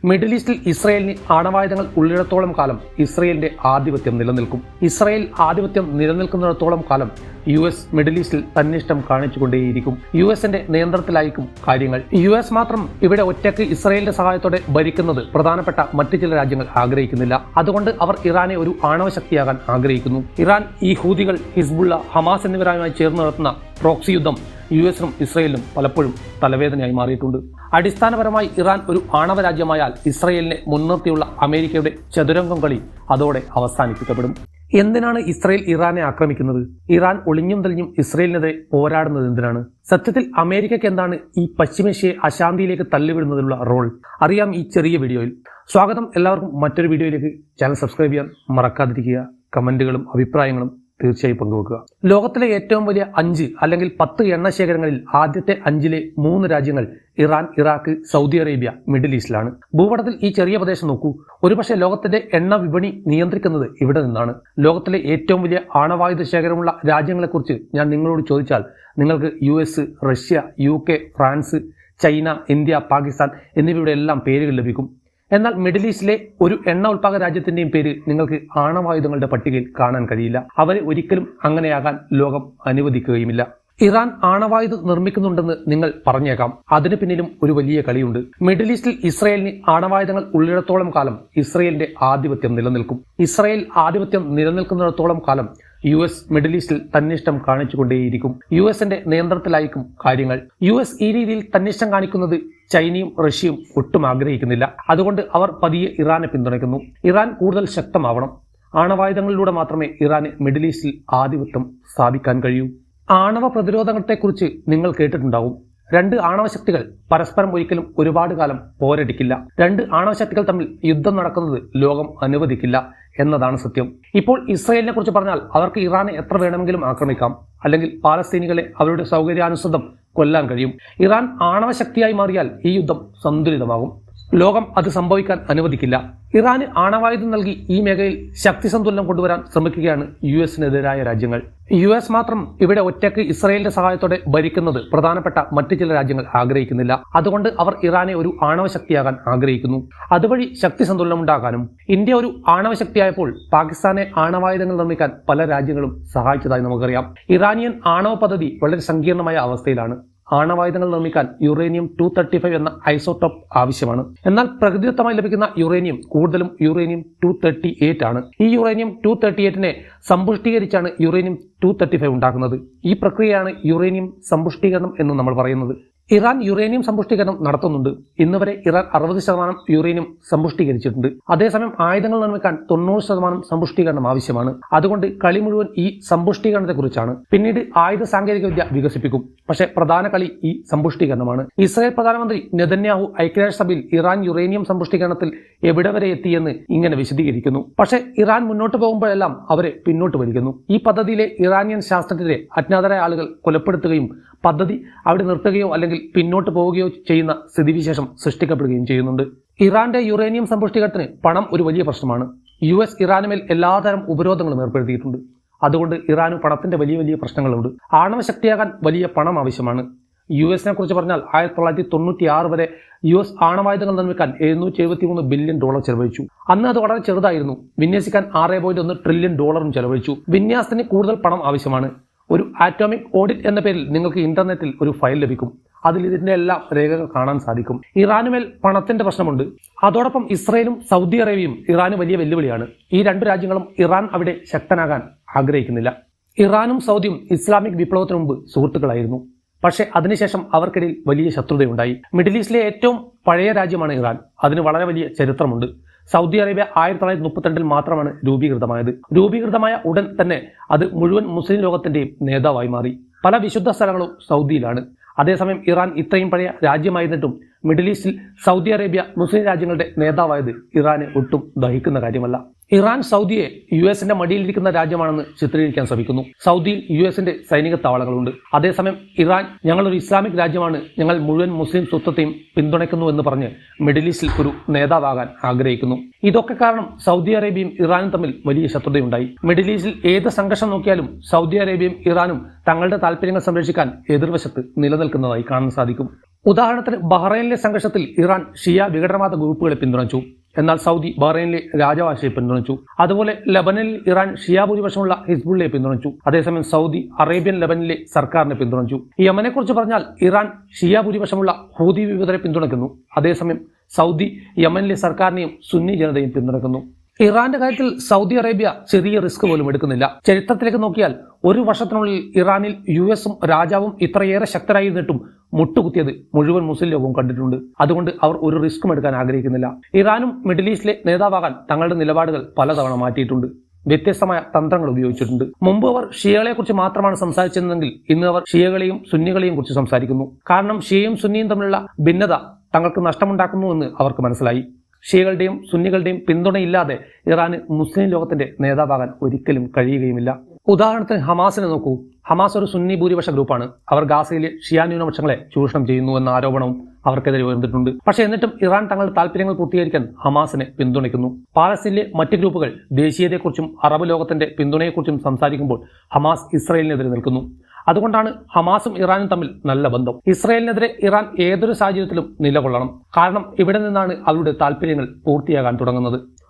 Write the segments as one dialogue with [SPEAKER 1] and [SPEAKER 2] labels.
[SPEAKER 1] Middle ഈസ്റ്റിൽ ഇസ്രയേലിന് ആണവായുധങ്ങൾ ഉള്ളിടത്തോളം കാലം ഇസ്രയേലിന്റെ ആധിപത്യം നിലനിൽക്കും. ഇസ്രയേൽ ആധിപത്യം നിലനിൽക്കുന്നിടത്തോളം കാലം US മിഡിൽ ഈസ്റ്റിൽ തന്നിഷ്ടം കാണിച്ചുകൊണ്ടേയിരിക്കും. USന്റെ നിയന്ത്രണത്തിലായിരിക്കും കാര്യങ്ങൾ. US മാത്രം ഇവിടെ ഒറ്റയ്ക്ക് ഇസ്രയേലിന്റെ സഹായത്തോടെ ഭരിക്കുന്നത് പ്രധാനപ്പെട്ട മറ്റു ചില രാജ്യങ്ങൾ ആഗ്രഹിക്കുന്നില്ല. അതുകൊണ്ട് അവർ ഇറാനെ ഒരു ആണവ ശക്തിയാകാൻ ആഗ്രഹിക്കുന്നു. ഇറാൻ ഈ ഹൂതികൾ, ഹിസ്ബുള്ള, ഹമാസ് എന്നിവരുമായി ചേർന്ന് നടത്തുന്ന പ്രോക്സി യുദ്ധം US-നും ഇസ്രയേലിനും പലപ്പോഴും തലവേദനയായി മാറിയിട്ടുണ്ട്. അടിസ്ഥാനപരമായി ഇറാൻ ഒരു ആണവ രാജ്യമായാൽ ഇസ്രയേലിനെ മുൻനിർത്തിയുള്ള അമേരിക്കയുടെ ചതുരംഗം കളി അതോടെ അവസാനിപ്പിക്കപ്പെടും. എന്തിനാണ് ഇസ്രയേൽ ഇറാനെ ആക്രമിക്കുന്നത്? ഇറാൻ ഒളിഞ്ഞും തെളിഞ്ഞും ഇസ്രയേലിനെതിരെ പോരാടുന്നത് എന്തിനാണ്? സത്യത്തിൽ അമേരിക്കയ്ക്ക് എന്താണ് ഈ പശ്ചിമേഷ്യയെ അശാന്തിയിലേക്ക് തള്ളിവിടുന്നതിനുള്ള റോൾ? അറിയാം ഈ ചെറിയ വീഡിയോയിൽ. സ്വാഗതം എല്ലാവർക്കും മറ്റൊരു വീഡിയോയിലേക്ക്. ചാനൽ സബ്സ്ക്രൈബ് ചെയ്യാൻ മറക്കാതിരിക്കുക. കമന്റുകളും അഭിപ്രായങ്ങളും തീർച്ചയായും പങ്കുവെക്കുക. ലോകത്തിലെ ഏറ്റവും വലിയ 5 അല്ലെങ്കിൽ 10 എണ്ണ ശേഖരങ്ങളിൽ ആദ്യത്തെ 5-ലെ 3 രാജ്യങ്ങൾ Iran, Iraq, Saudi Arabia, middle ഈസ്റ്റിലാണ്. ഭൂപടത്തിൽ ഈ ചെറിയ പ്രദേശം നോക്കൂ. ഒരുപക്ഷെ ലോകത്തിന്റെ എണ്ണ വിപണി നിയന്ത്രിക്കുന്നത് ഇവിടെ നിന്നാണ്. ലോകത്തിലെ ഏറ്റവും വലിയ ആണവായുധ ശേഖരമുള്ള രാജ്യങ്ങളെക്കുറിച്ച് ഞാൻ നിങ്ങളോട് ചോദിച്ചാൽ നിങ്ങൾക്ക് US, Russia, UK, France, China, India, Pakistan എന്നിവയുടെ എല്ലാം പേരുകൾ ലഭിക്കും. എന്നാൽ മിഡിൽ ഈസ്റ്റിലെ ഒരു എണ്ണ ഉൽപ്പാദക രാജ്യത്തിന്റെയും പേര് നിങ്ങൾക്ക് ആണവായുധങ്ങളുടെ പട്ടികയിൽ കാണാൻ കഴിയില്ല. അവരെ ഒരിക്കലും അങ്ങനെയാകാൻ ലോകം അനുവദിക്കുകയുമില്ല. ഇറാൻ ആണവായുധം നിർമ്മിക്കുന്നുണ്ടെന്ന് നിങ്ങൾ പറഞ്ഞേക്കാം. അതിന് പിന്നിലും ഒരു വലിയ കളിയുണ്ട്. മിഡിൽ ഈസ്റ്റിൽ ഇസ്രയേലിന് ആണവായുധങ്ങൾ ഉള്ളിടത്തോളം കാലം ഇസ്രയേലിന്റെ ആധിപത്യം നിലനിൽക്കും. ഇസ്രയേൽ ആധിപത്യം നിലനിൽക്കുന്നിടത്തോളം കാലം US മിഡിൽ ഈസ്റ്റിൽ തന്നിഷ്ടം കാണിച്ചുകൊണ്ടേയിരിക്കും. USന്റെ നിയന്ത്രണത്തിലായിരിക്കും കാര്യങ്ങൾ. US ഈ രീതിയിൽ തന്നിഷ്ടം കാണിക്കുന്നത് ചൈനയും റഷ്യയും ഒട്ടും ആഗ്രഹിക്കുന്നില്ല. അതുകൊണ്ട് അവർ പതിയെ ഇറാനെ പിന്തുണയ്ക്കുന്നു. ഇറാൻ കൂടുതൽ ശക്തമാവണം. ആണവായുധങ്ങളിലൂടെ മാത്രമേ ഇറാന് മിഡിൽ ഈസ്റ്റിൽ ആധിപത്യം സ്ഥാപിക്കാൻ കഴിയൂ. ആണവ പ്രതിരോധത്തെക്കുറിച്ച് നിങ്ങൾ കേട്ടിട്ടുണ്ടാവും. 2 ആണവശക്തികൾ പരസ്പരം ഒരിക്കലും ഒരുപാട് കാലം പോരടിക്കില്ല. 2 ആണവശക്തികൾ തമ്മിൽ യുദ്ധം നടക്കുന്നത് ലോകം അനുവദിക്കില്ല എന്നതാണ് സത്യം. ഇപ്പോൾ ഇസ്രയേലിനെ കുറിച്ച് പറഞ്ഞാൽ അവർക്ക് ഇറാനെ എത്ര വേണമെങ്കിലും ആക്രമിക്കാം, അല്ലെങ്കിൽ പാലസ്തീനികളെ അവരുടെ സൗകര്യാനുസൃതം കൊല്ലാൻ കഴിയും. ഇറാൻ ആണവശക്തിയായി മാറിയാൽ ഈ യുദ്ധം സന്തുലിതമാകും. ലോകം അത് സംഭവിക്കാൻ അനുവദിക്കില്ല. ഇറാന് ആണവായുധം നൽകി ഈ മേഖലയിൽ ശക്തി സന്തുലനം കൊണ്ടുവരാൻ ശ്രമിക്കുകയാണ് US-നെതിരായ രാജ്യങ്ങൾ. US മാത്രം ഇവിടെ ഒറ്റയ്ക്ക് ഇസ്രയേലിന്റെ സഹായത്തോടെ ഭരിക്കുന്നത് പ്രധാനപ്പെട്ട മറ്റു ചില രാജ്യങ്ങൾ ആഗ്രഹിക്കുന്നില്ല. അതുകൊണ്ട് അവർ ഇറാനെ ഒരു ആണവ ശക്തിയാകാൻ ആഗ്രഹിക്കുന്നു. അതുവഴി ശക്തി സന്തുലനം ഉണ്ടാകാനും. ഇന്ത്യ ഒരു ആണവ ശക്തിയായപ്പോൾ പാകിസ്ഥാനെ ആണവായുധങ്ങൾ നിർമ്മിക്കാൻ പല രാജ്യങ്ങളും സഹായിച്ചതായി നമുക്കറിയാം. ഇറാനിയൻ ആണവ പദ്ധതി വളരെ സങ്കീർണമായ അവസ്ഥയിലാണ്. ആണവായുധങ്ങൾ നിർമ്മിക്കാൻ യുറേനിയം 235 എന്ന ഐസോട്ടോപ്പ് ആവശ്യമാണ്. എന്നാൽ പ്രകൃതിദത്തമായി ലഭിക്കുന്ന യുറേനിയം കൂടുതലും യുറേനിയം 238 ആണ്. ഈ യുറേനിയം 238നെ സമ്പുഷ്ടീകരിച്ചാണ് യുറേനിയം 235 ഉണ്ടാക്കുന്നത്. ഈ പ്രക്രിയയാണ് യുറേനിയം സമ്പുഷ്ടീകരണം എന്ന് നമ്മൾ പറയുന്നത്. ഇറാൻ യുറേനിയം സമ്പുഷ്ടീകരണം നടത്തുന്നുണ്ട്. ഇന്ന് വരെ ഇറാൻ 60% യുറേനിയം സമ്പുഷ്ടീകരിച്ചിട്ടുണ്ട്. അതേസമയം ആയുധങ്ങൾ നിർമ്മിക്കാൻ 90% സമ്പുഷ്ടീകരണം ആവശ്യമാണ്. അതുകൊണ്ട് കളി മുഴുവൻ ഈ സമ്പുഷ്ടീകരണത്തെക്കുറിച്ചാണ്. പിന്നീട് ആയുധ സാങ്കേതികവിദ്യ വികസിപ്പിക്കും. പക്ഷേ പ്രധാന കളി ഈ സമ്പുഷ്ടീകരണമാണ്. ഇസ്രായേൽ പ്രധാനമന്ത്രി നെതന്യാഹു ഐക്യരാഷ്ട്രസഭയിൽ ഇറാൻ യുറേനിയം സമ്പുഷ്ടീകരണത്തിൽ എവിടെ വരെ എത്തിയെന്ന് ഇങ്ങനെ വിശദീകരിക്കുന്നു. പക്ഷേ ഇറാൻ മുന്നോട്ട് പോകുമ്പോഴെല്ലാം അവരെ പിന്നോട്ട് വലിക്കുന്നു. ഈ പദ്ധതിയിലെ ഇറാനിയൻ ശാസ്ത്രജ്ഞരെ അജ്ഞാതരായ ആളുകൾ കൊലപ്പെടുത്തുകയും പദ്ധതി അവിടെ നിർത്തുകയോ അല്ലെങ്കിൽ പിന്നോട്ട് പോവുകയോ ചെയ്യുന്ന സ്ഥിതിവിശേഷം സൃഷ്ടിക്കപ്പെടുകയും ചെയ്യുന്നുണ്ട്. ഇറാന്റെ യുറേനിയം സമ്പുഷ്ടീകരണത്തിന് പണം ഒരു വലിയ പ്രശ്നമാണ്. US ഇറാനുമേൽ എല്ലാതരം ഉപരോധങ്ങളും ഏർപ്പെടുത്തിയിട്ടുണ്ട്. അതുകൊണ്ട് ഇറാന് പണത്തിന്റെ വലിയ വലിയ പ്രശ്നങ്ങളുണ്ട്. ആണവ ശക്തിയാകാൻ വലിയ പണം ആവശ്യമാണ്. US-നെ കുറിച്ച് പറഞ്ഞാൽ 1996 വരെ US ആണവായുധങ്ങൾ നിർമ്മിക്കാൻ $773 ബില്യൺ ചെലവഴിച്ചു. അന്ന് അത് വളരെ ചെറുതായിരുന്നു. വിന്യസിക്കാൻ $6.1 ട്രില്യൺ ചെലവഴിച്ചു. വിന്യാസത്തിന് കൂടുതൽ പണം ആവശ്യമാണ്. ഒരു ആറ്റോമിക് ഓഡിറ്റ് എന്ന പേരിൽ നിങ്ങൾക്ക് ഇന്റർനെറ്റിൽ ഒരു ഫയൽ ലഭിക്കും. അതിൽ ഇതിന്റെ എല്ലാ രേഖകൾ കാണാൻ സാധിക്കും. ഇറാനുമേൽ പണത്തിന്റെ പ്രശ്നമുണ്ട്. അതോടൊപ്പം ഇസ്രയേലും സൗദി അറേബ്യയും ഇറാന് വലിയ വെല്ലുവിളിയാണ്. ഈ 2 രാജ്യങ്ങളും ഇറാൻ അവിടെ ശക്തനാകാൻ ആഗ്രഹിക്കുന്നില്ല. ഇറാനും സൗദിയും ഇസ്ലാമിക് വിപ്ലവത്തിന് മുമ്പ് സുഹൃത്തുക്കളായിരുന്നു. പക്ഷേ അതിനുശേഷം അവർക്കിടയിൽ വലിയ ശത്രുതയുണ്ടായി. മിഡിൽ ഈസ്റ്റിലെ ഏറ്റവും പഴയ രാജ്യമാണ് ഇറാൻ. അതിന് വളരെ വലിയ ചരിത്രമുണ്ട്. സൗദി അറേബ്യ 1932 മാത്രമാണ് രൂപീകൃതമായത്. രൂപീകൃതമായ ഉടൻ തന്നെ അത് മുഴുവൻ മുസ്ലിം ലോകത്തിന്റെയും നേതാവായി മാറി. പല വിശുദ്ധ സ്ഥലങ്ങളും സൗദിയിലാണ്. അതേസമയം ഇറാൻ ഇത്രയും പഴയ രാജ്യമായിരുന്നിട്ടും മിഡിൽ ഈസ്റ്റിൽ സൗദി അറേബ്യ മുസ്ലിം രാജ്യങ്ങളുടെ നേതാവായത് ഇറാന് ഒട്ടും ദഹിക്കുന്ന കാര്യമല്ല. ഇറാൻ സൗദിയെ US-ന്റെ മടിയിലിരിക്കുന്ന രാജ്യമാണെന്ന് ചിത്രീകരിക്കാൻ ശ്രമിക്കുന്നു. സൗദിയിൽ US-ന്റെ സൈനിക താവളങ്ങളുണ്ട്. അതേസമയം ഇറാൻ ഞങ്ങളൊരു ഇസ്ലാമിക് രാജ്യമാണ്, ഞങ്ങൾ മുഴുവൻ മുസ്ലിം സ്വത്വത്തെയും പിന്തുണയ്ക്കുന്നു എന്ന് പറഞ്ഞ് മിഡിൽ ഈസ്റ്റിൽ ഒരു നേതാവാകാൻ ആഗ്രഹിക്കുന്നു. ഇതൊക്കെ കാരണം സൗദി അറേബ്യയും ഇറാനും തമ്മിൽ വലിയ ശത്രുതയുണ്ടായി. മിഡിൽ ഈസ്റ്റിൽ ഏത് സംഘർഷം നോക്കിയാലും സൗദി അറേബ്യയും ഇറാനും തങ്ങളുടെ താല്പര്യങ്ങൾ സംരക്ഷിക്കാൻ എതിർവശത്ത് നിലനിൽക്കുന്നതായി കാണാൻ സാധിക്കും. ഉദാഹരണത്തിന് ബഹ്റൈനിലെ സംഘർഷത്തിൽ ഇറാൻ ഷിയ വിഘടനവാദ ഗ്രൂപ്പുകളെ പിന്തുണച്ചു. എന്നാൽ സൗദി ബഹ്റൈനിലെ രാജവാഴ്ചയെ പിന്തുണച്ചു. അതുപോലെ ലബനനിൽ ഇറാൻ ഷിയ ഭൂരിപക്ഷമുള്ള ഹിസ്ബുള്ളയെ പിന്തുണച്ചു. അതേസമയം സൗദി അറേബ്യൻ ലബനനിലെ സർക്കാരിനെ പിന്തുണച്ചു. യമനെക്കുറിച്ച് പറഞ്ഞാൽ ഇറാൻ ഷിയ ഭൂരിപക്ഷമുള്ള ഹൂതി വിമതരെ പിന്തുണയ്ക്കുന്നു. അതേസമയം സൗദി യമനിലെ സർക്കാരിനെയും സുന്നി ജനതയും പിന്തുണയ്ക്കുന്നു. ഇറാന്റെ കാര്യത്തിൽ സൗദി അറേബ്യ ചെറിയ റിസ്ക് പോലും എടുക്കുന്നില്ല. ചരിത്രത്തിലേക്ക് നോക്കിയാൽ ഒരു വർഷത്തിനുള്ളിൽ ഇറാനിൽ യുഎസും രാജാവും ഇത്രയേറെ ശക്തരായിരുന്നിട്ടും മുട്ടുകുത്തിയത് മുഴുവൻ മുസ്ലിം ലോകവും കണ്ടിട്ടുണ്ട്. അതുകൊണ്ട് അവർ ഒരു റിസ്ക്കും എടുക്കാൻ ആഗ്രഹിക്കുന്നില്ല. ഇറാനും മിഡിൽ ഈസ്റ്റിലെ നേതാവാകാൻ തങ്ങളുടെ നിലപാടുകൾ പലതവണ മാറ്റിയിട്ടുണ്ട്. വ്യത്യസ്തമായ തന്ത്രങ്ങൾ ഉപയോഗിച്ചിട്ടുണ്ട്. മുമ്പ് അവർ ഷിയകളെ കുറിച്ച് മാത്രമാണ് സംസാരിച്ചിരുന്നെങ്കിൽ ഇന്ന് അവർ ഷിയകളെയും സുന്നികളെയും കുറിച്ച് സംസാരിക്കുന്നു. കാരണം ഷിയയും സുന്നിയും തമ്മിലുള്ള ഭിന്നത തങ്ങൾക്ക് നഷ്ടമുണ്ടാക്കുന്നുവെന്ന് അവർക്ക് മനസ്സിലായി. ഷിയകളുടെയും സുന്നികളുടെയും പിന്തുണയില്ലാതെ ഇറാന് മുസ്ലിം ലോകത്തിന്റെ നേതാവാകാൻ ഒരിക്കലും കഴിയുകയുമില്ല. ഉദാഹരണത്തിന് ഹമാസിനെ നോക്കൂ. ഹമാസ് ഒരു സുന്നി ഭൂരിപക്ഷ ഗ്രൂപ്പാണ്. അവർ ഗാസയിലെ ഷിയ ന്യൂനപക്ഷങ്ങളെ ചൂഷണം ചെയ്യുന്നു എന്ന ആരോപണവും അവർക്കെതിരെ ഉയർന്നിട്ടുണ്ട്. പക്ഷേ എന്നിട്ടും ഇറാൻ തങ്ങളുടെ താല്പര്യങ്ങൾ പൂർത്തീകരിക്കാൻ ഹമാസിനെ പിന്തുണയ്ക്കുന്നു. പാലസ്തീനിലെ മറ്റ് ഗ്രൂപ്പുകൾ ദേശീയതയെക്കുറിച്ചും അറബ് ലോകത്തിന്റെ പിന്തുണയെക്കുറിച്ചും സംസാരിക്കുമ്പോൾ ഹമാസ് ഇസ്രായേലിനെതിരെ നിൽക്കുന്നു. അതുകൊണ്ടാണ് ഹമാസും ഇറാനും തമ്മിൽ നല്ല ബന്ധം. ഇസ്രായേലിനെതിരെ ഇറാൻ ഏതൊരു സാഹചര്യത്തിലും നിലകൊള്ളണം. കാരണം ഇവിടെ നിന്നാണ് അവരുടെ താല്പര്യങ്ങൾ പൂർത്തിയാകാൻ തുടങ്ങുന്നത്.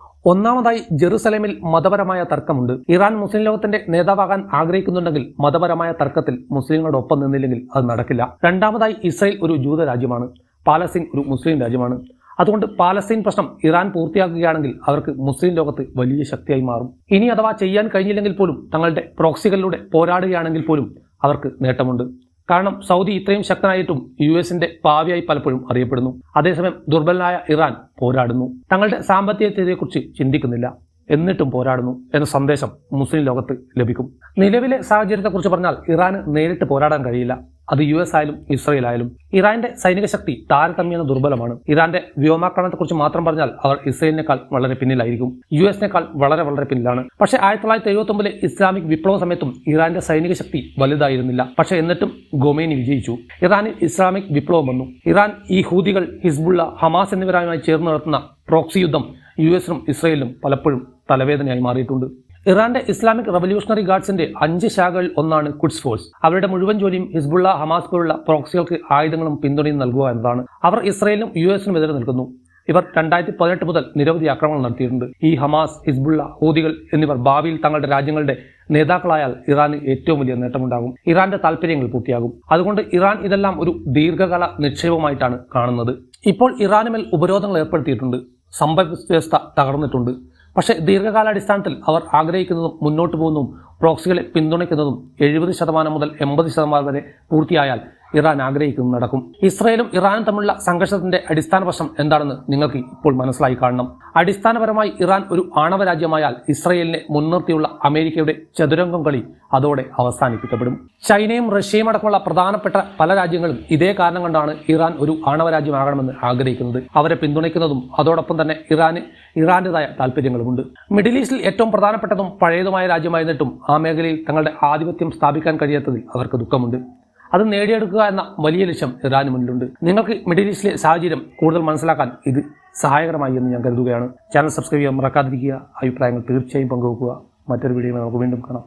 [SPEAKER 1] ഒന്നാമതായി ജെറുസലേമിൽ മതപരമായ തർക്കമുണ്ട്. ഇറാൻ മുസ്ലിം ലോകത്തിന്റെ നേതാവാകാൻ ആഗ്രഹിക്കുന്നുണ്ടെങ്കിൽ മതപരമായ തർക്കത്തിൽ മുസ്ലിങ്ങളുടെ ഒപ്പം നിന്നില്ലെങ്കിൽ അത് നടക്കില്ല. രണ്ടാമതായി ഇസ്രായേൽ ഒരു ജൂത രാജ്യമാണ്. പാലസ്തീൻ ഒരു മുസ്ലിം രാജ്യമാണ്. അതുകൊണ്ട് പാലസ്തീൻ പ്രശ്നം ഇറാൻ പൂർത്തിയാക്കുകയാണെങ്കിൽ അവർക്ക് മുസ്ലിം ലോകത്ത് വലിയ ശക്തിയായി മാറും. ഇനി അഥവാ ചെയ്യാൻ കഴിഞ്ഞില്ലെങ്കിൽ പോലും തങ്ങളുടെ പ്രോക്സികളിലൂടെ പോരാടുകയാണെങ്കിൽ പോലും അവർക്ക് നേട്ടമുണ്ട്. കാരണം സൗദി ഇത്രയും ശക്തനായിട്ടും യുഎസിന്റെ പാവിയായി പലപ്പോഴും അറിയപ്പെടുന്നു. അതേസമയം ദുർബലനായ ഇറാൻ പോരാടുന്നു. തങ്ങളുടെ സാമ്പത്തികത്തെക്കുറിച്ച് ചിന്തിക്കുന്നില്ല, എന്നിട്ടും പോരാടുന്നു എന്ന സന്ദേശം മുസ്ലിം ലോകത്ത് ലഭിക്കും. നിലവിലെ സാഹചര്യത്തെക്കുറിച്ച് പറഞ്ഞാൽ ഇറാന് നേരിട്ട് പോരാടാൻ കഴിയില്ല. അത് യുഎസ് ആയാലും ഇസ്രായേൽ ആയാലും. ഇറാന്റെ സൈനിക ശക്തി താരതമ്യേന ദുർബലമാണ്. ഇറാന്റെ വ്യോമാക്രമണത്തെക്കുറിച്ച് മാത്രം പറഞ്ഞാൽ അവർ ഇസ്രായേലിനേക്കാൾ വളരെ പിന്നിലായിരിക്കും. യുഎസിനേക്കാൾ വളരെ വളരെ പിന്നിലാണ്. പക്ഷേ 1979 ഇസ്ലാമിക് വിപ്ലവ സമയത്തും ഇറാന്റെ സൈനിക ശക്തി വലുതായിരുന്നില്ല. പക്ഷേ എന്നിട്ടും ഖൊമൈനി വിജയിച്ചു. ഇറാനിൽ ഇസ്ലാമിക് വിപ്ലവം വന്നു. ഇറാൻ ഈ ഹൂതികൾ, ഹിസ്ബുള്ള, ഹമാസ് എന്നിവരുമായി ചേർന്ന് നടത്തുന്ന പ്രോക്സി യുദ്ധം യുഎസിനും ഇസ്രായേലിനും പലപ്പോഴും തലവേദനയായി മാറിയിട്ടുണ്ട്. ഇറാന്റെ ഇസ്ലാമിക് റവല്യൂഷണറി ഗാർഡ്സിന്റെ 5 ശാഖകളിൽ ഒന്നാണ് ഖുഡ്സ് ഫോഴ്സ്. അവരുടെ മുഴുവൻ ജോലിയും ഹിസ്ബുള്ള, ഹമാസ് പോലുള്ള പ്രോക്സികൾക്ക് ആയുധങ്ങളും പിന്തുണയും നൽകുക എന്നതാണ്. അവർ ഇസ്രായേലിനും യുഎസിനും എതിരെ നിൽക്കുന്നു. ഇവർ 2018 മുതൽ നിരവധി ആക്രമണങ്ങൾ നടത്തിയിട്ടുണ്ട്. ഈ ഹമാസ്, ഹിസ്ബുള്ള, ഹൂതികൾ എന്നിവർ ഭാവിയിൽ തങ്ങളുടെ രാജ്യങ്ങളുടെ നേതാക്കളായാൽ ഇറാന് ഏറ്റവും വലിയ നേട്ടമുണ്ടാകും. ഇറാന്റെ താല്പര്യങ്ങൾ പൂർത്തിയാകും. അതുകൊണ്ട് ഇറാൻ ഇതെല്ലാം ഒരു ദീർഘകാല നിക്ഷേപമായിട്ടാണ് കാണുന്നത്. ഇപ്പോൾ ഇറാനുമേൽ ഉപരോധങ്ങൾ ഏർപ്പെടുത്തിയിട്ടുണ്ട്. സമ്പദ് വ്യവസ്ഥ തകർന്നിട്ടുണ്ട്. പക്ഷേ ദീർഘകാലാടിസ്ഥാനത്തിൽ അവർ ആഗ്രഹിക്കുന്നതും മുന്നോട്ട് പോകുന്നതും പ്രോക്സികളെ പിന്തുണയ്ക്കുന്നതും 70% മുതൽ 80% വരെ പൂർത്തിയായാൽ ഇറാൻ ആഗ്രഹിക്കുന്നത് നടക്കും. ഇസ്രായേലും ഇറാനും തമ്മിലുള്ള സംഘർഷത്തിന്റെ അടിസ്ഥാന പ്രശ്നം എന്താണെന്ന് നിങ്ങൾക്ക് ഇപ്പോൾ മനസ്സിലായി കാണണം. അടിസ്ഥാനപരമായി ഇറാൻ ഒരു ആണവ രാജ്യമായാൽ ഇസ്രായേലിനെ മുൻനിർത്തിയുള്ള അമേരിക്കയുടെ ചതുരംഗം കളി അതോടെ അവസാനിപ്പിക്കപ്പെടും. ചൈനയും റഷ്യയും അടക്കമുള്ള പ്രധാനപ്പെട്ട പല രാജ്യങ്ങളും ഇതേ കാരണം കൊണ്ടാണ് ഇറാൻ ഒരു ആണവ രാജ്യമാകണമെന്ന് ആഗ്രഹിക്കുന്നത്. അവരെ പിന്തുണയ്ക്കുന്നതും അതോടൊപ്പം തന്നെ ഇറാന്റേതായ താല്പര്യങ്ങളുമുണ്ട്. മിഡിൽ ഈസ്റ്റിൽ ഏറ്റവും പ്രധാനപ്പെട്ടതും പഴയതുമായ രാജ്യമായിരുന്നിട്ടും ആ മേഖലയിൽ തങ്ങളുടെ ആധിപത്യം സ്ഥാപിക്കാൻ കഴിയാത്തതിൽ അവർക്ക് ദുഃഖമുണ്ട്. അത് നേടിയെടുക്കുക എന്ന വലിയ ലക്ഷ്യം ഇറാന് മുന്നിലുണ്ട്. നിങ്ങൾക്ക് മിഡിൽ ഈസ്റ്റിലെ സാഹചര്യം കൂടുതൽ മനസ്സിലാക്കാൻ ഇത് സഹായകരമായി എന്ന് ഞാൻ കരുതുകയാണ്. ചാനൽ സബ്സ്ക്രൈബ് ചെയ്യാൻ മറക്കാതിരിക്കുക. അഭിപ്രായങ്ങൾ തീർച്ചയായും പങ്കുവെക്കുക. മറ്റൊരു വീഡിയോയിൽ നമുക്ക് വീണ്ടും കാണാം.